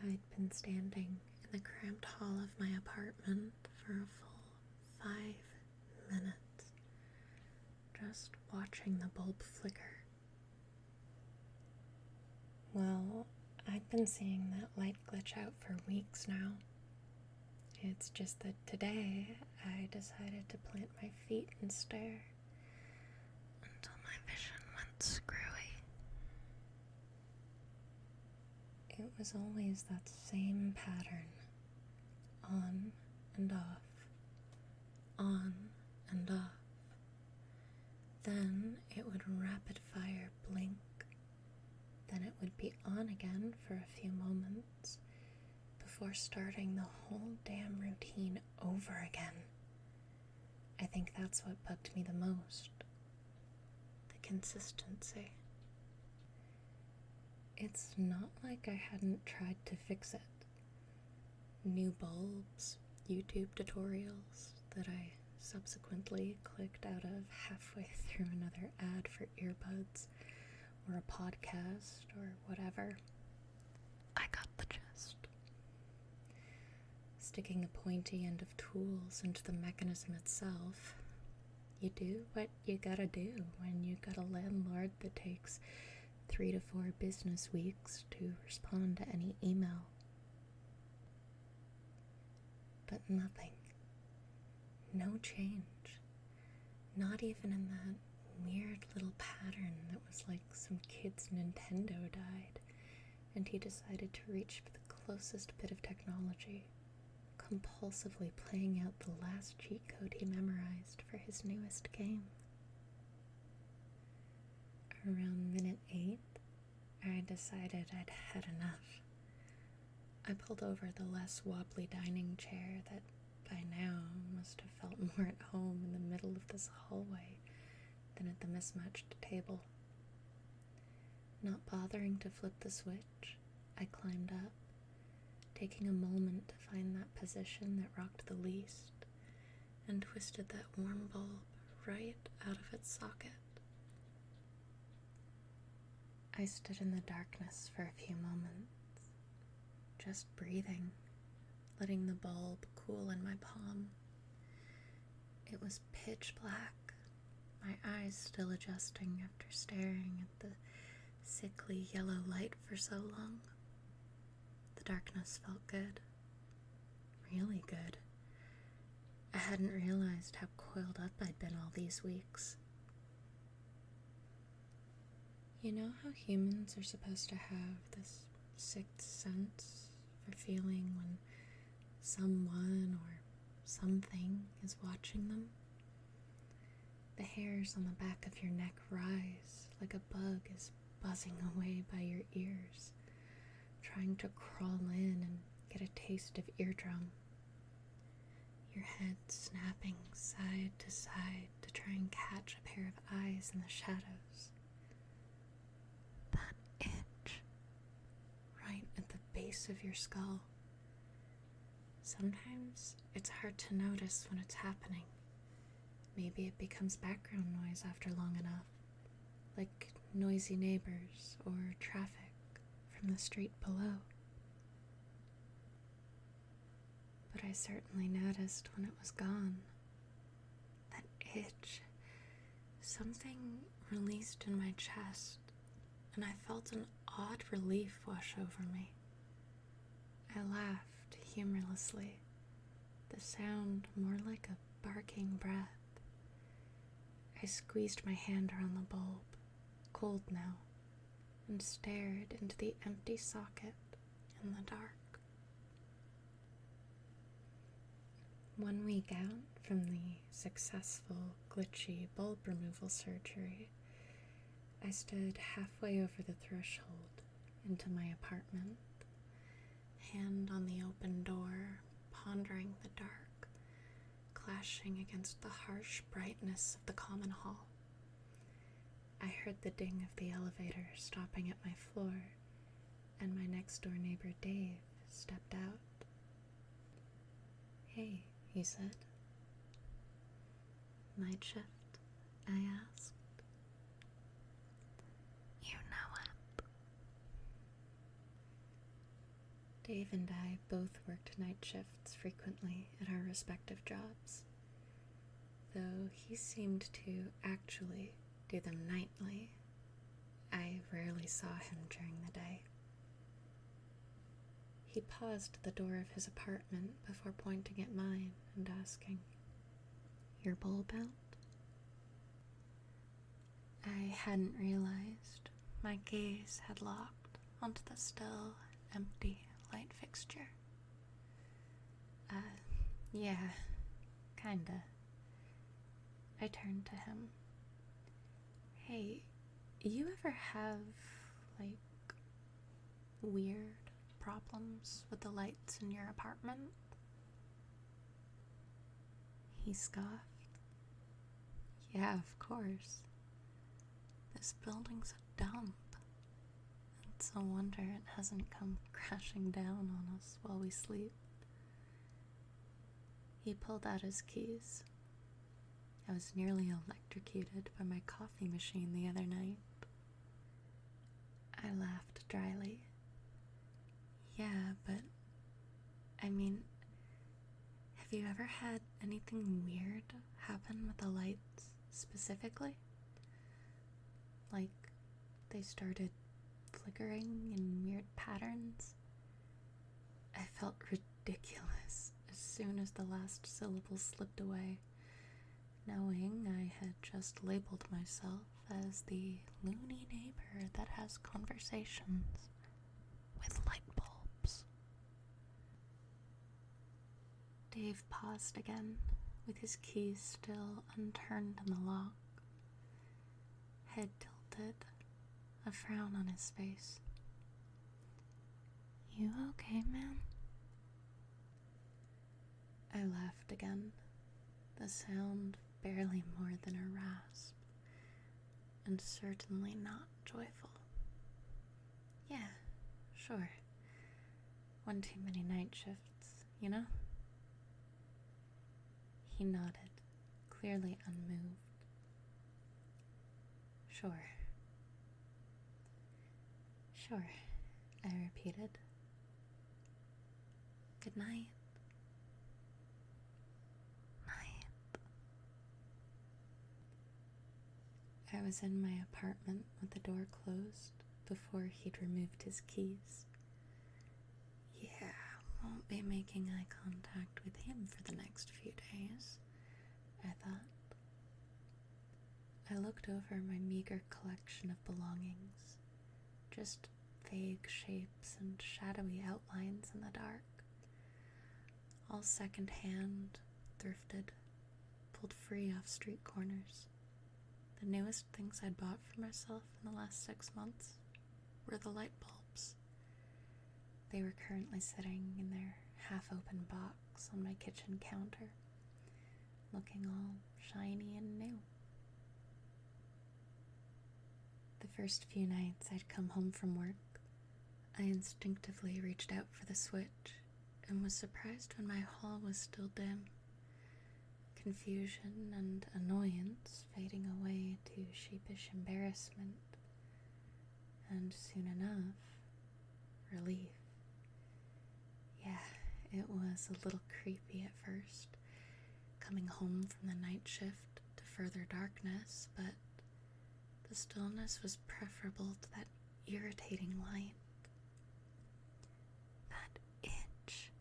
I'd been standing in the cramped hall of my apartment for a full 5 minutes, just watching the bulb flicker. Well, I'd been seeing that light glitch out for weeks now. It's just that today I decided to plant my feet and stare until my vision went screwy. It was always that same pattern. On and off. On and off. Then it would rapid fire blink. Then it would be on again for a few moments before starting the whole damn routine over again. I think that's what bugged me the most. The consistency. It's not like I hadn't tried to fix it. New bulbs, YouTube tutorials that I subsequently clicked out of halfway through another ad for earbuds or a podcast or whatever. I got the gist. Sticking a pointy end of tools into the mechanism itself, you do what you gotta do when you got a landlord that takes 3 to 4 business weeks to respond to any email. But nothing. No change. Not even in that weird little pattern that was like some kid's Nintendo died, and he decided to reach for the closest bit of technology, compulsively playing out the last cheat code he memorized for his newest game. Around minute 8, I decided I'd had enough. I pulled over the less wobbly dining chair that by now must have felt more at home in the middle of this hallway than at the mismatched table. Not bothering to flip the switch, I climbed up, taking a moment to find that position that rocked the least, and twisted that warm bulb right out of its socket. I stood in the darkness for a few moments, just breathing, letting the bulb cool in my palm. It was pitch black, my eyes still adjusting after staring at the sickly yellow light for so long. The darkness felt good, really good. I hadn't realized how coiled up I'd been all these weeks. You know how humans are supposed to have this sixth sense for feeling when someone or something is watching them? The hairs on the back of your neck rise like a bug is buzzing away by your ears, trying to crawl in and get a taste of eardrum. Your head snapping side to side to try and catch a pair of eyes in the shadows. That itch right at the base of your skull. Sometimes it's hard to notice when it's happening. Maybe it becomes background noise after long enough, like noisy neighbors or traffic from the street below. But I certainly noticed when it was gone. That itch. Something released in my chest, and I felt an odd relief wash over me. I laughed humorlessly, the sound more like a barking breath. I squeezed my hand around the bulb, cold now, and stared into the empty socket in the dark. 1 week out from the successful, glitchy bulb removal surgery, I stood halfway over the threshold into my apartment, hand on the open door, pondering the dark, clashing against the harsh brightness of the common hall. I heard the ding of the elevator stopping at my floor, and my next-door neighbor Dave stepped out. "Hey," he said. "Night shift?" I asked. "You know it." Dave and I both worked night shifts frequently at our respective jobs, though he seemed to actually do them nightly. I rarely saw him during the day. He paused at the door of his apartment before pointing at mine and asking, "Your bulb out?" I hadn't realized my gaze had locked onto the still, empty light fixture. Yeah, kinda. I turned to him. "Hey, you ever have, weird problems with the lights in your apartment?" He scoffed. "Yeah, of course. This building's a dump. It's a wonder it hasn't come crashing down on us while we sleep." He pulled out his keys. I was nearly electrocuted by my coffee machine the other night. I laughed dryly. "Yeah, but have you ever had anything weird happen with the lights specifically? Like, they started flickering in weird patterns?" I felt ridiculous as soon as the last syllable slipped away, knowing I had just labeled myself as the loony neighbor that has conversations with light bulbs. Dave paused again, with his keys still unturned in the lock, head tilted, a frown on his face. "You okay, man?" I laughed again, the sound barely more than a rasp, and certainly not joyful. "Yeah, sure. One too many night shifts, you know?" He nodded, clearly unmoved. Sure, I repeated. "Good night." I was in my apartment with the door closed before he'd removed his keys. Yeah, won't be making eye contact with him for the next few days, I thought. I looked over my meager collection of belongings, just vague shapes and shadowy outlines in the dark, all second-hand, thrifted, pulled free off street corners. The newest things I'd bought for myself in the last 6 months were the light bulbs. They were currently sitting in their half-open box on my kitchen counter, looking all shiny and new. The first few nights I'd come home from work, I instinctively reached out for the switch and was surprised when my hall was still dim. Confusion and annoyance fading away to sheepish embarrassment, and soon enough, relief. Yeah, it was a little creepy at first, coming home from the night shift to further darkness, but the stillness was preferable to that irritating light. That itch.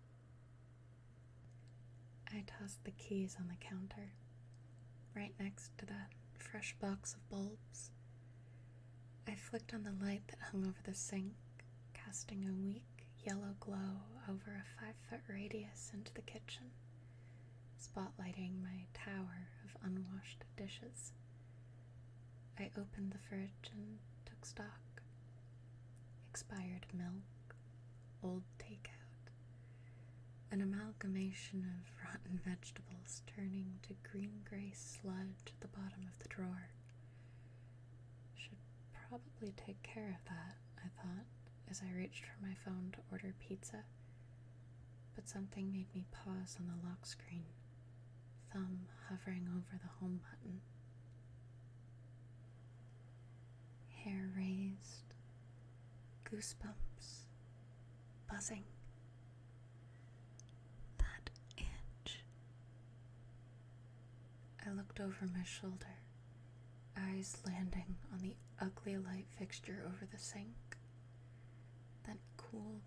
I tossed the keys on the counter, right next to that fresh box of bulbs. I flicked on the light that hung over the sink, casting a weak yellow glow over a 5-foot radius into the kitchen, spotlighting my tower of unwashed dishes. I opened the fridge and took stock. Expired milk, old takeout, an amalgamation of rotten vegetables turning to green-gray sludge at the bottom of the drawer. Should probably take care of that, I thought, as I reached for my phone to order pizza. But something made me pause on the lock screen, thumb hovering over the home button. Hair raised, goosebumps, buzzing. I looked over my shoulder, eyes landing on the ugly light fixture over the sink. That cool,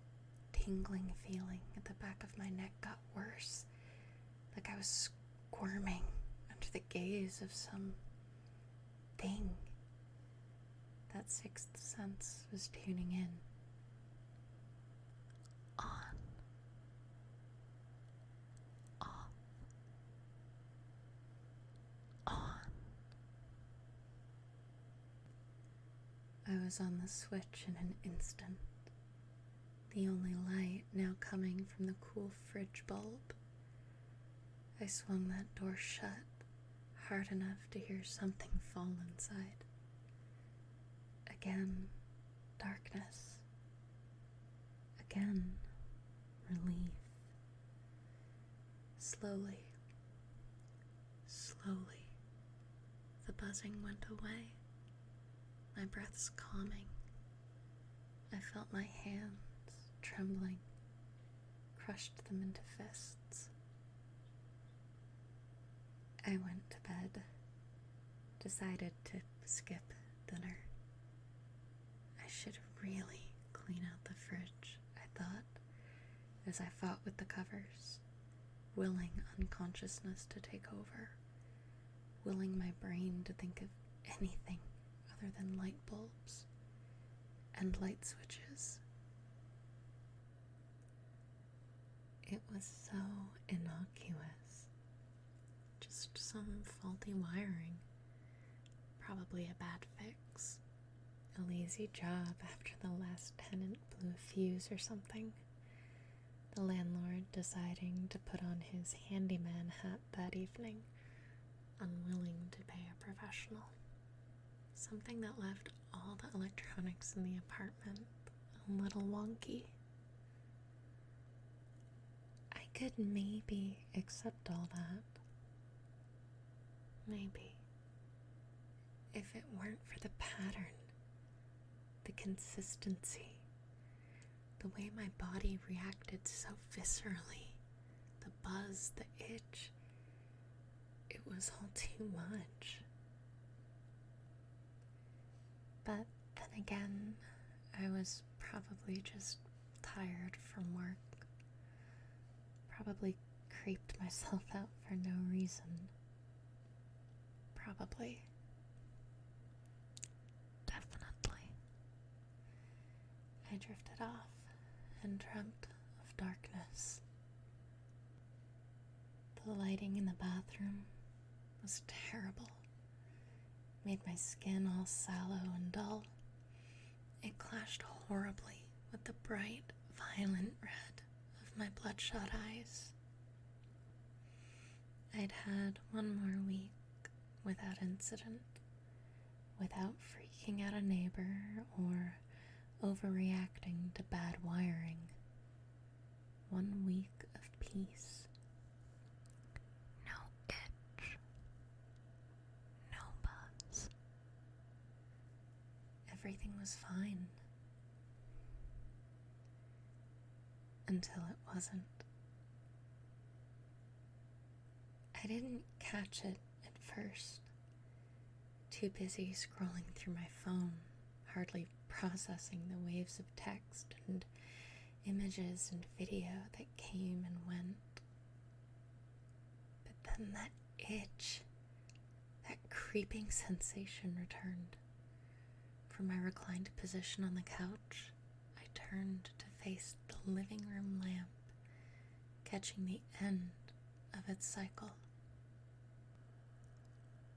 tingling feeling at the back of my neck got worse, like I was squirming under the gaze of some thing. That sixth sense was tuning in. On. Off. On. I was on the switch in an instant, the only light now coming from the cool fridge bulb. I swung that door shut, hard enough to hear something fall inside. Again, darkness. Again, relief. Slowly, the buzzing went away. My breath's calming. I felt my hands trembling, crushed them into fists. I went to bed, decided to skip dinner. I should really clean out the fridge, I thought, as I fought with the covers, willing unconsciousness to take over, willing my brain to think of anything other than light bulbs and light switches. It was so innocuous. Just some faulty wiring. Probably a bad fix. A lazy job after the last tenant blew a fuse or something. The landlord deciding to put on his handyman hat that evening, unwilling to pay a professional. Something that left all the electronics in the apartment a little wonky. I could maybe accept all that. Maybe. If it weren't for the pattern, the consistency, the way my body reacted so viscerally, the buzz, the itch, it was all too much. But then again, I was probably just tired from work. Probably creeped myself out for no reason. Probably. Definitely. I drifted off and dreamt of darkness. The lighting in the bathroom was terrible. Made my skin all sallow and dull. It clashed horribly with the bright, violent red of my bloodshot eyes. I'd had one more week without incident, without freaking out a neighbor or overreacting to bad wiring. 1 week of peace. No itch. No buzz. Everything was fine. Until it wasn't. I didn't catch it at first. Too busy scrolling through my phone, hardly processing the waves of text and images and video that came and went. But then that itch, that creeping sensation returned. From my reclined position on the couch, I turned to face the living room lamp, catching the end of its cycle.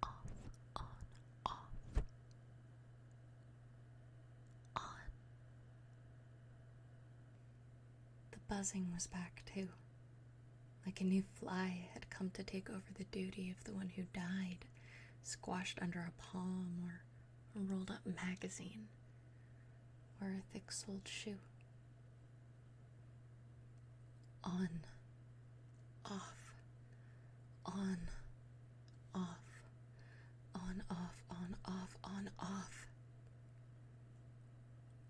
Off, on, off. On. The buzzing was back too, like a new fly had come to take over the duty of the one who died, squashed under a palm or a rolled up magazine or a thick-soled shoe. On, off, on, off, on, off, on, off, on, off,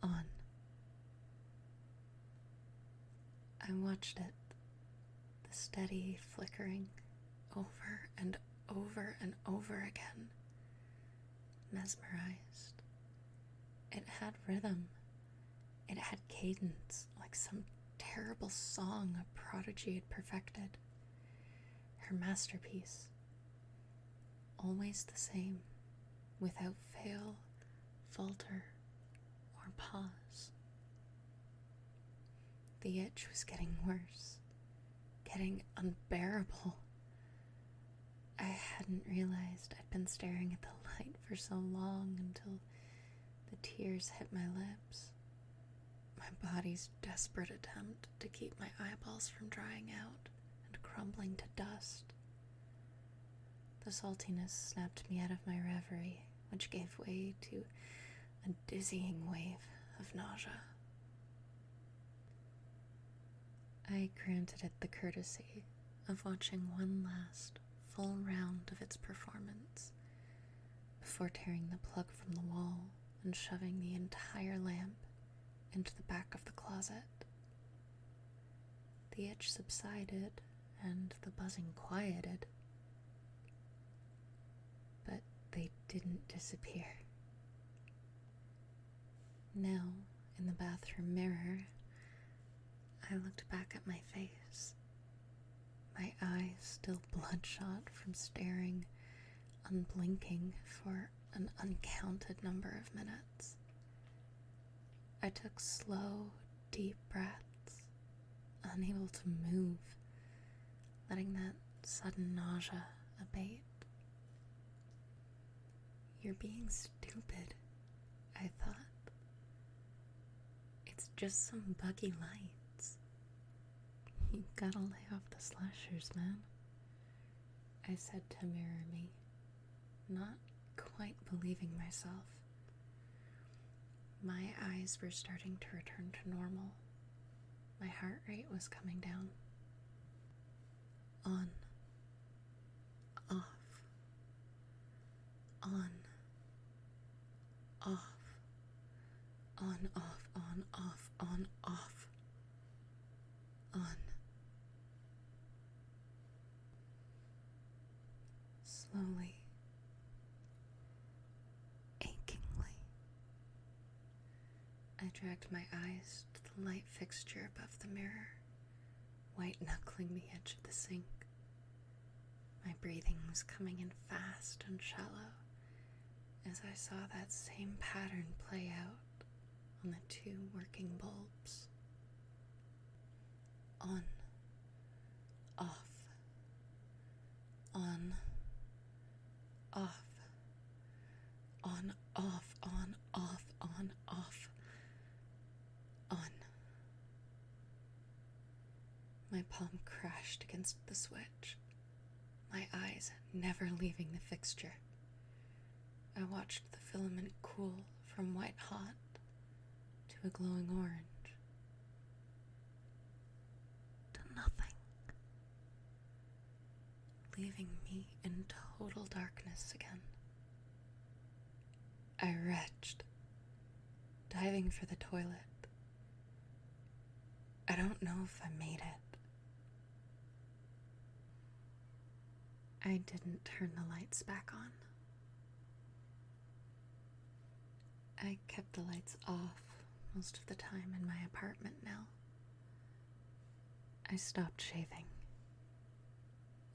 on. I watched it, the steady flickering over and over and over again, mesmerized. It had rhythm. It had cadence, like some terrible song a prodigy had perfected. Her masterpiece, always the same, without fail, falter, or pause. The itch was getting worse, getting unbearable. I hadn't realized I'd been staring at the light for so long until the tears hit my lips. My body's desperate attempt to keep my eyeballs from drying out and crumbling to dust. The saltiness snapped me out of my reverie, which gave way to a dizzying wave of nausea. I granted it the courtesy of watching one last full round of its performance before tearing the plug from the wall and shoving the entire lamp into the back of the closet. The itch subsided and the buzzing quieted, but they didn't disappear. Now, in the bathroom mirror, I looked back at my face, my eyes still bloodshot from staring, unblinking for an uncounted number of minutes. I took slow, deep breaths, unable to move, letting that sudden nausea abate. You're being stupid, I thought. It's just some buggy lights. You gotta lay off the slashers, man, I said to mirror me, not quite believing myself. My eyes were starting to return to normal. My heart rate was coming down. On. Off. On. Off. On, off, on, off, on, off. On. Slowly. Achingly. I dragged my eyes to the light fixture above the mirror, white-knuckling the edge of the sink. My breathing was coming in fast and shallow as I saw that same pattern play out on the two working bulbs. On. Off. On. Off. On, off, on, off, on, off. On. My palm crashed against the switch, my eyes never leaving the fixture. I watched the filament cool from white hot to a glowing orange, to nothing, leaving me in total darkness again. I retched, diving for the toilet. I don't know if I made it. I didn't turn the lights back on. I kept the lights off most of the time in my apartment now. I stopped shaving.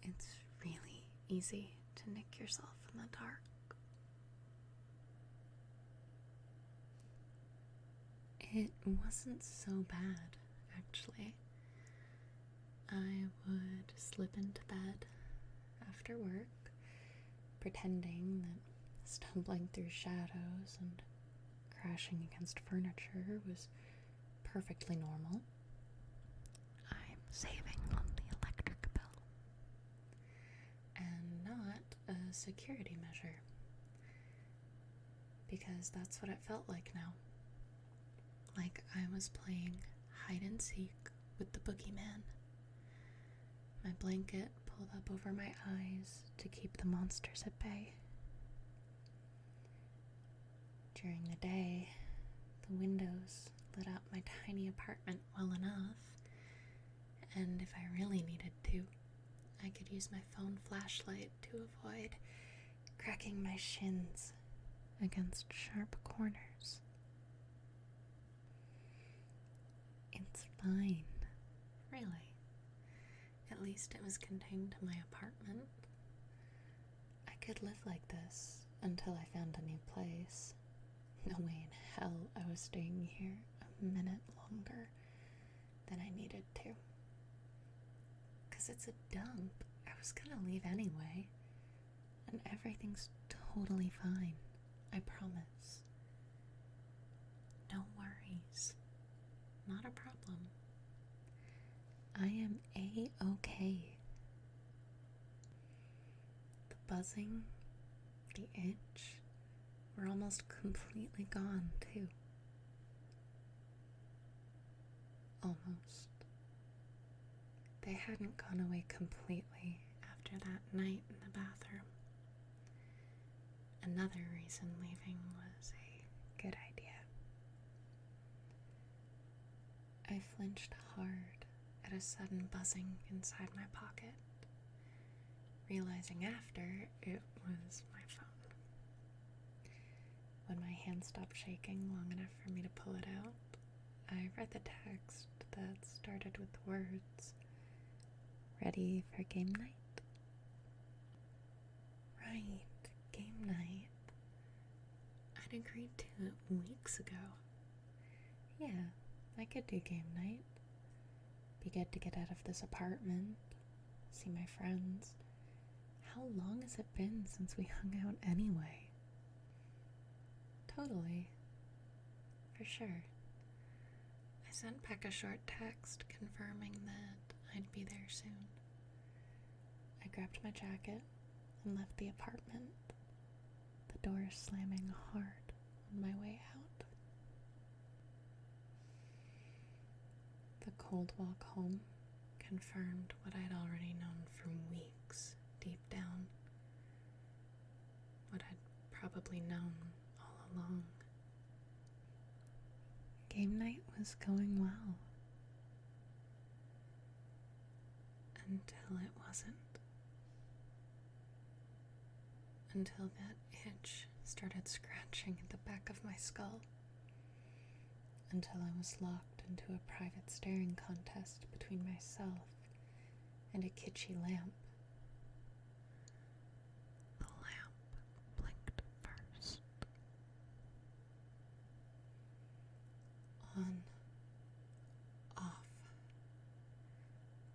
It's really easy to nick yourself in the dark. It wasn't so bad, actually. I would slip into bed after work, pretending that stumbling through shadows and crashing against furniture was perfectly normal. I'm saving on the electric bill. And not a security measure. Because that's what it felt like now. Like I was playing hide and seek with the boogeyman. My blanket pulled up over my eyes to keep the monsters at bay. During the day, the windows lit up my tiny apartment well enough, and if I really needed to, I could use my phone flashlight to avoid cracking my shins against sharp corners. It's fine, really. At least it was contained to my apartment. I could live like this until I found a new place. No way in hell I was staying here a minute longer than I needed to. 'Cause it's a dump. I was gonna leave anyway. And everything's totally fine. I promise. No worries. Not a problem. I am A-okay. The buzzing, the itch, were almost completely gone, too. Almost. They hadn't gone away completely after that night in the bathroom. Another reason leaving was a good idea. I flinched hard at a sudden buzzing inside my pocket, realizing after it was my phone. When my hand stopped shaking long enough for me to pull it out, I read the text that started with the words, "Ready for game night?" Right, game night. I'd agreed to it weeks ago. Yeah, I could do game night. Be good to get out of this apartment, see my friends. How long has it been since we hung out anyway? Totally. For sure. I sent back a short text confirming that I'd be there soon. I grabbed my jacket and left the apartment, the door slamming hard on my way out. The cold walk home confirmed what I'd already known for weeks deep down, what I'd probably known all along. Game night was going well. Until it wasn't. Until that itch started scratching at the back of my skull. Until I was locked into a private staring contest between myself and a kitschy lamp. The lamp blinked first. On, off,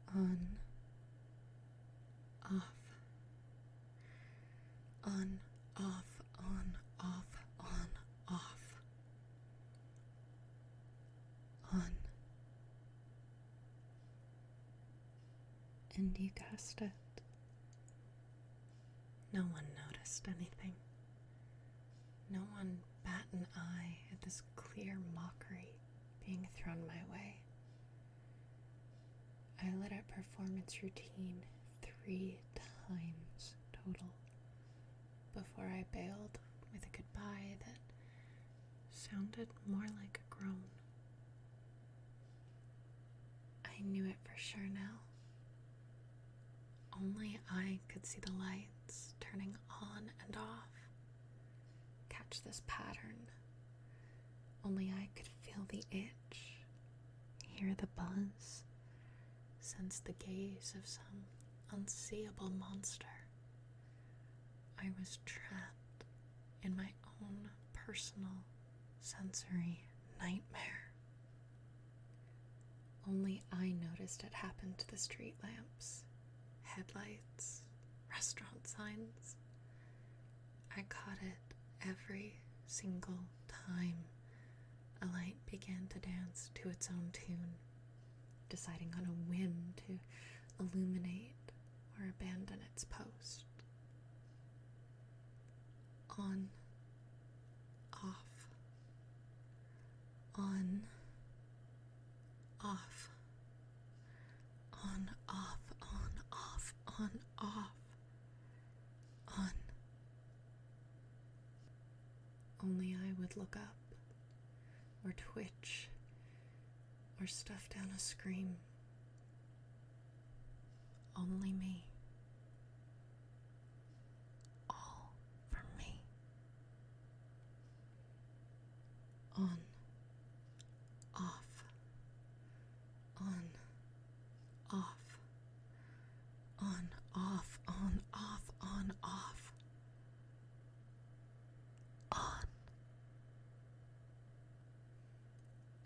on, off, on, off, on, off, on, off, on. And you guessed it. No one noticed anything. No one bat an eye at this clear mockery being thrown my way. I lit a performance routine 3 times total before I bailed with a goodbye that sounded more like a groan. I knew it for sure now. Only I could see the lights turning on and off. Catch this pattern. Only I could feel the itch, hear the buzz, sense the gaze of some unseeable monster. I was trapped in my own personal sensory nightmare. Only I noticed it happened to the street lamps, headlights, restaurant signs. I caught it every single time a light began to dance to its own tune, deciding on a whim to illuminate or abandon its post. On, off, on, off, on, off, on, off, on, off, on. Only I would look up, or twitch, or stuff down a scream. Only me. On, off, on, off, on, off, on, off, on, off, on.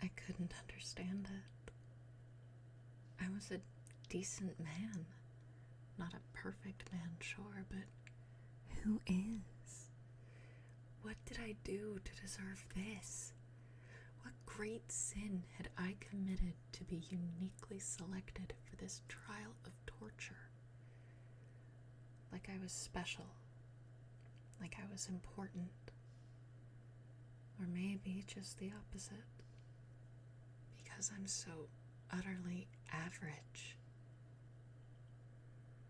I couldn't understand it. I was a decent man. Not a perfect man, sure, but who is? What did I do to deserve this? What great sin had I committed to be uniquely selected for this trial of torture? Like I was special, like I was important, or maybe just the opposite, because I'm so utterly average,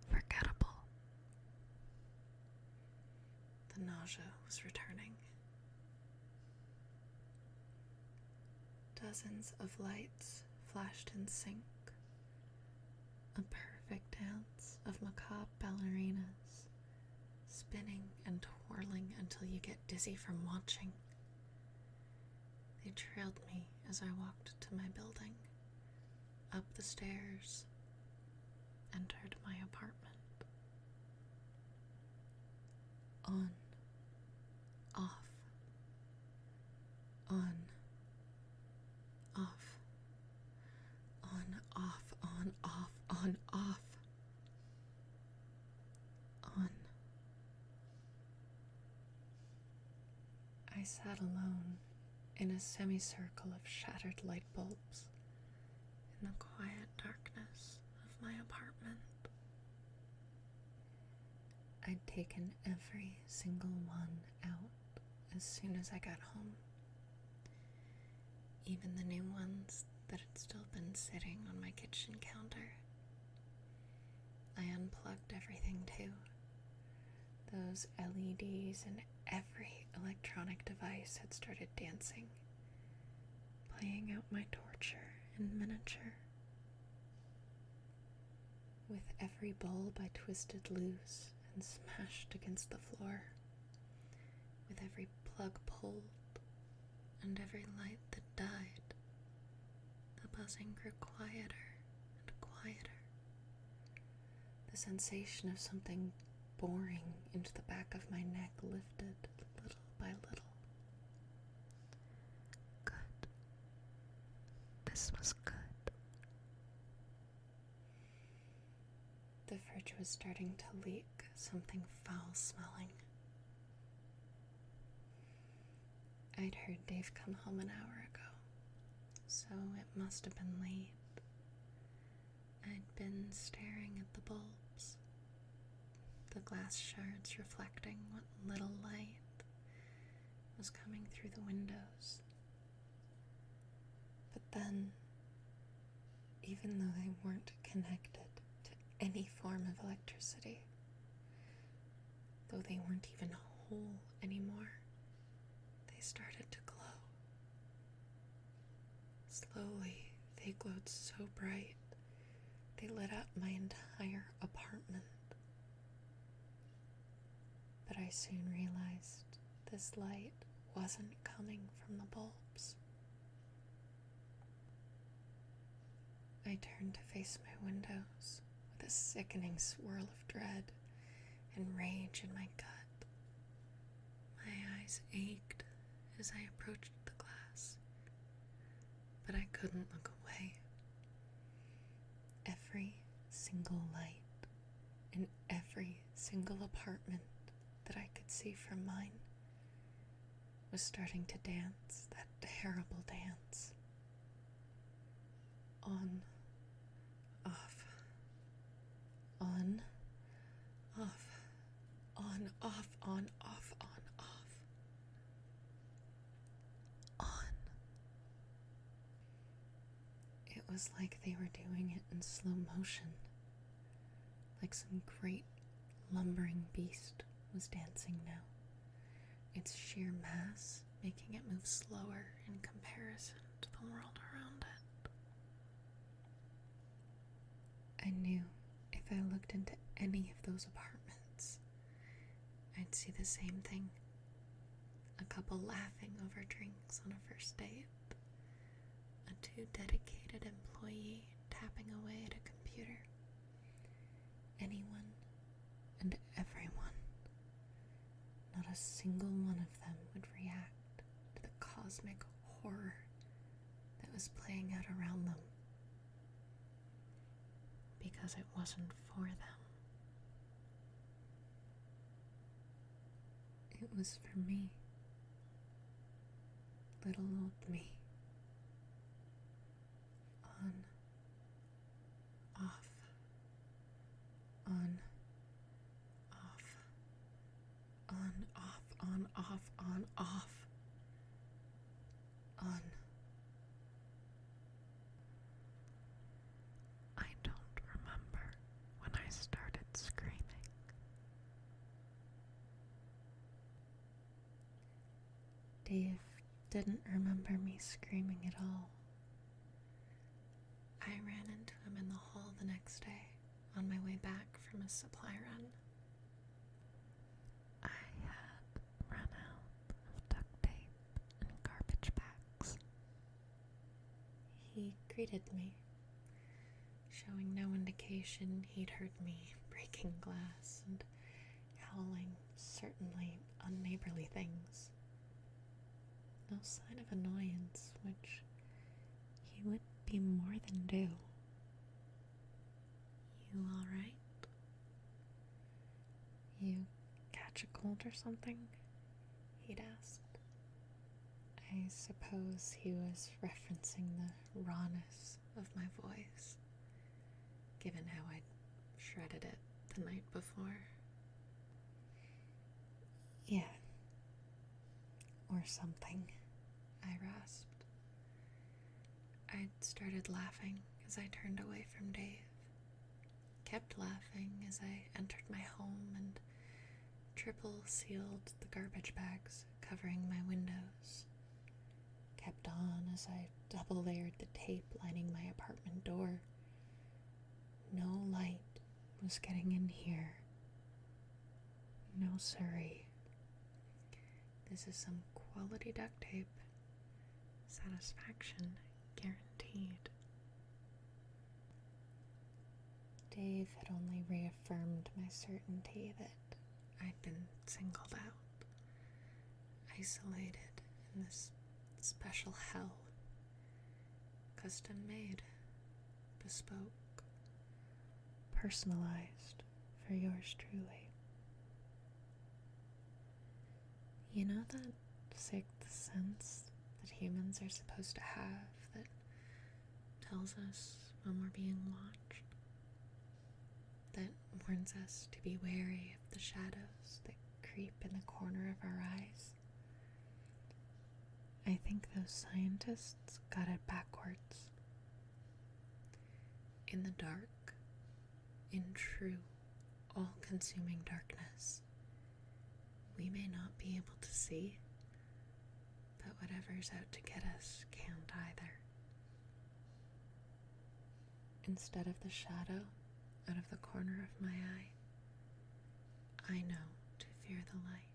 forgettable. The nausea was returning. Dozens of lights flashed in sync, a perfect dance of macabre ballerinas, spinning and twirling until you get dizzy from watching. They trailed me as I walked to my building, up the stairs, entered my apartment. On, off, on, off, on, off, on, off, on, off, on. I sat alone in a semicircle of shattered light bulbs in the quiet darkness of my apartment. I'd taken every single one out as soon as I got home, even the new ones that had still been sitting on my kitchen counter. I unplugged everything too. Those LEDs and every electronic device had started dancing, playing out my torture in miniature. With every bulb I twisted loose and smashed against the floor, with every plug pulled and every light that died, the buzzing grew quieter and quieter. The sensation of something boring into the back of my neck lifted little by little. Good. This was good. The fridge was starting to leak something foul-smelling. I'd heard Dave come home an hour ago, so it must have been late. I'd been staring at the bulbs, the glass shards reflecting what little light was coming through the windows. But then, even though they weren't connected to any form of electricity, though they weren't even whole anymore, they started to glow. Slowly, they glowed so bright, they lit up my entire apartment. But I soon realized this light wasn't coming from the bulbs. I turned to face my windows with a sickening swirl of dread and rage in my gut. My eyes ached as I approached the glass, but I couldn't look away. Every single light in every single apartment that I could see from mine was starting to dance that terrible dance. On, off, on, off, on, off, on, off, on, off, on. It was like they were doing it in slow motion, like some great lumbering beast was dancing now, its sheer mass making it move slower in comparison to the world around it. I knew if I looked into any of those apartments, I'd see the same thing. A couple laughing over drinks on a first date. A too dedicated employee tapping away at a computer. Anyone and everyone. Not a single one of them would react to the cosmic horror that was playing out around them. Because it wasn't for them. It was for me. Little old me. On, off, on, off, on, off, on, off, on, off, on. I don't remember when I started screaming. Dave didn't remember me screaming at all. I ran into him in the hall the next day on my way back from a supply run. I had run out of duct tape and garbage bags. He greeted me, showing no indication he'd heard me breaking glass and howling certainly unneighborly things. No sign of annoyance, which he would be more than due. You all right? You catch a cold or something? He'd asked. I suppose he was referencing the rawness of my voice, given how I'd shredded it the night before. Yeah. Or something, I rasped. I'd started laughing as I turned away from Dave. Kept laughing as I entered my home and triple sealed the garbage bags covering my windows. Kept on as I double layered the tape lining my apartment door. No light was getting in here. No siree. This is some quality duct tape. Satisfaction guaranteed. Dave had only reaffirmed my certainty that I'd been singled out, isolated in this special hell, custom made, bespoke, personalized for yours truly. You know that sixth sense that humans are supposed to have that tells us when we're being watched? That warns us to be wary of the shadows that creep in the corner of our eyes? I think those scientists got it backwards. In the dark, in true, all-consuming darkness, we may not be able to see, but whatever's out to get us can't either. Instead of the shadow out of the corner of my eye, I know to fear the light.